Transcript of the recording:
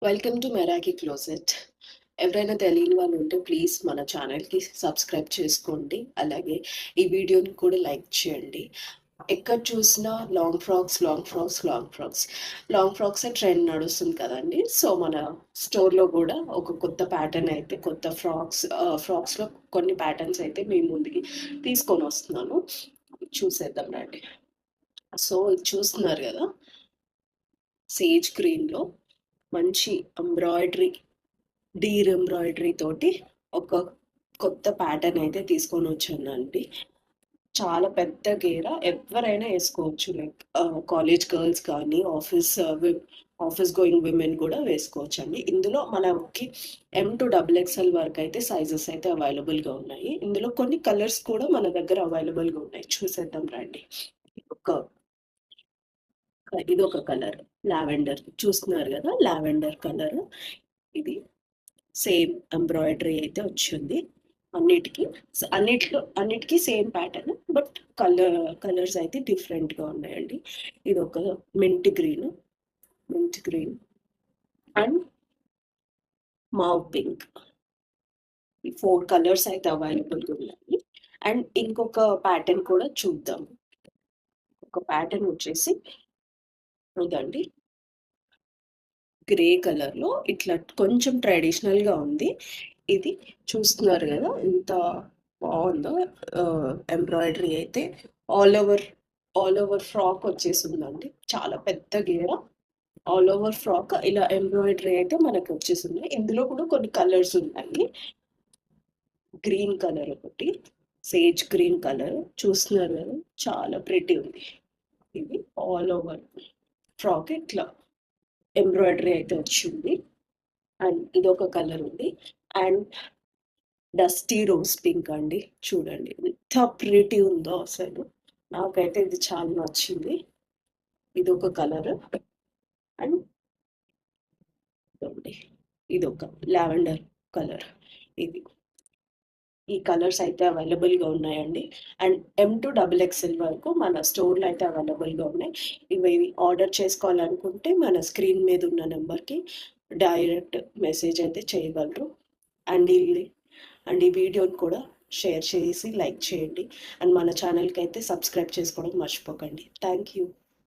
Welcome to మెరాకి closet. ఎవరైనా తెలియని వాళ్ళు ఉంటే ప్లీజ్ మన ఛానల్‌కి సబ్స్క్రైబ్ చేసుకోండి. అలాగే ఈ వీడియోని కూడా లైక్ చేయండి. ఎక్కడ చూసినా long frocks, long frocks, long frocks. Long ఫ్రాక్సే ట్రెండ్ నడుస్తుంది కదండీ! సో, మన స్టోర్‌లో కూడా ఒక కొత్త ప్యాటర్న్ అయితే కొత్త ఫ్రాక్స్‌లో కొన్ని ప్యాటర్న్స్ అయితే మీ ముందుకి తీసుకొనొస్తున్నాను. చూసేద్దాం రండి. సో, ఇది చూస్తున్నారు గదా! సేజ్ గ్రీన్‌లో మంచి ఎంబ్రాయిడరీ డీర్ ఎంబ్రాయిడరీ తోటి ఒక కొత్త ప్యాటర్న్ అయితే తీసుకొనొచ్చానండి. చాలా పెద్ద గేర ఎవ్వరైనా ఏసుకోవచ్చు. లైక్ కాలేజ్ గర్ల్స్ కానీ, ఆఫీస్ గోయింగ్ విమెన్ కూడా వేసుకోవచ్చండి. ఇందులో మనకి ఎమ్ టు డబుల్ ఎక్స్ఎల్ వరకు అయితే సైజెస్ అయితే అవైలబుల్‌గా ఉన్నాయి. ఇందులో కొన్ని కలర్స్ కూడా మన దగ్గర అవైలబుల్‌గా ఉన్నాయి. చూసేద్దాం రండి. ఒక ఇదొక కలర్ లావెండర్ చూస్తున్నారు గదా! లావెండర్ కలర్ ఇది. సేమ్ ఎంబ్రాయిడరీ అయితే వచ్చింది. అన్నిటికి అన్నిటికి సేమ్ ప్యాటర్న్. బట్ కలర్స్ అయితే డిఫరెంట్‌గా ఉన్నాయండి. ఇదొక mint green, mint green and mauve pink. ఈ 4 కలర్స్ అయితే అవైలబుల్‌గా ఉన్నాయి. అండ్ ఇంకొక ప్యాటర్న్ కూడా చూద్దాం. ఒక ప్యాటర్న్ వచ్చేసి ఇదండి. గ్రే కలర్‌లో ఇట్లా కొంచెం ట్రెడిషనల్‌గా ఉంది. ఇది చూస్తున్నారు గదా! ఎంత బావుందో. ఎంబ్రాయిడరీ అయితే all over all over frock వచ్చేసిందండి. చాలా పెద్ద గేర. ఆల్ ఓవర్ ఫ్రాక్ ఇలా ఎంబ్రాయిడరీ అయితే మనకొచ్చేసింది. ఇందులో కూడా కొన్ని కలర్స్ ఉన్నాయి. గ్రీన్ కలర్ ఒకటి, సేజ్ గ్రీన్ కలర్ చూస్తున్నారు గదా! చాలా ప్రిటీ ఉంది. ఇది ఆల్ ఓవర్ ఫ్రాక్ ఇట్లా ఎంబ్రాయిడరీ అయితే వచ్చింది. అండ్ ఇదొక కలర్ ఉంది. అండ్ డస్టీ రోజ్ పింక్ అండి. చూడండి ఎంత ప్రిటీ ఉందో అసలు. నాకైతే ఇది చాలా నచ్చింది. ఇదొక కలర్. అండ్ ఇదండి. ఇదొక లావెండర్ కలర్. ఇది. ఈ కలర్స్ అయితే అవైలబుల్‌గా ఉన్నాయండి. And M two double XL వరకు మన స్టోర్‌లో అయితే అవైలబుల్‌గా ఉన్నాయి. ఇవి ఆర్డర్ చేసుకోవాలనుకుంటే మన స్క్రీన్ మీద ఉన్న నంబర్‌కి డైరెక్ట్ మెసేజ్ అయితే చేయగలరు. అండ్ ఈ వీడియోని కూడా షేర్ చేసి లైక్ చేయండి. అండ్ మన ఛానల్‌కి అయితే సబ్స్క్రైబ్ చేసుకోవడం మర్చిపోకండి. Thank you.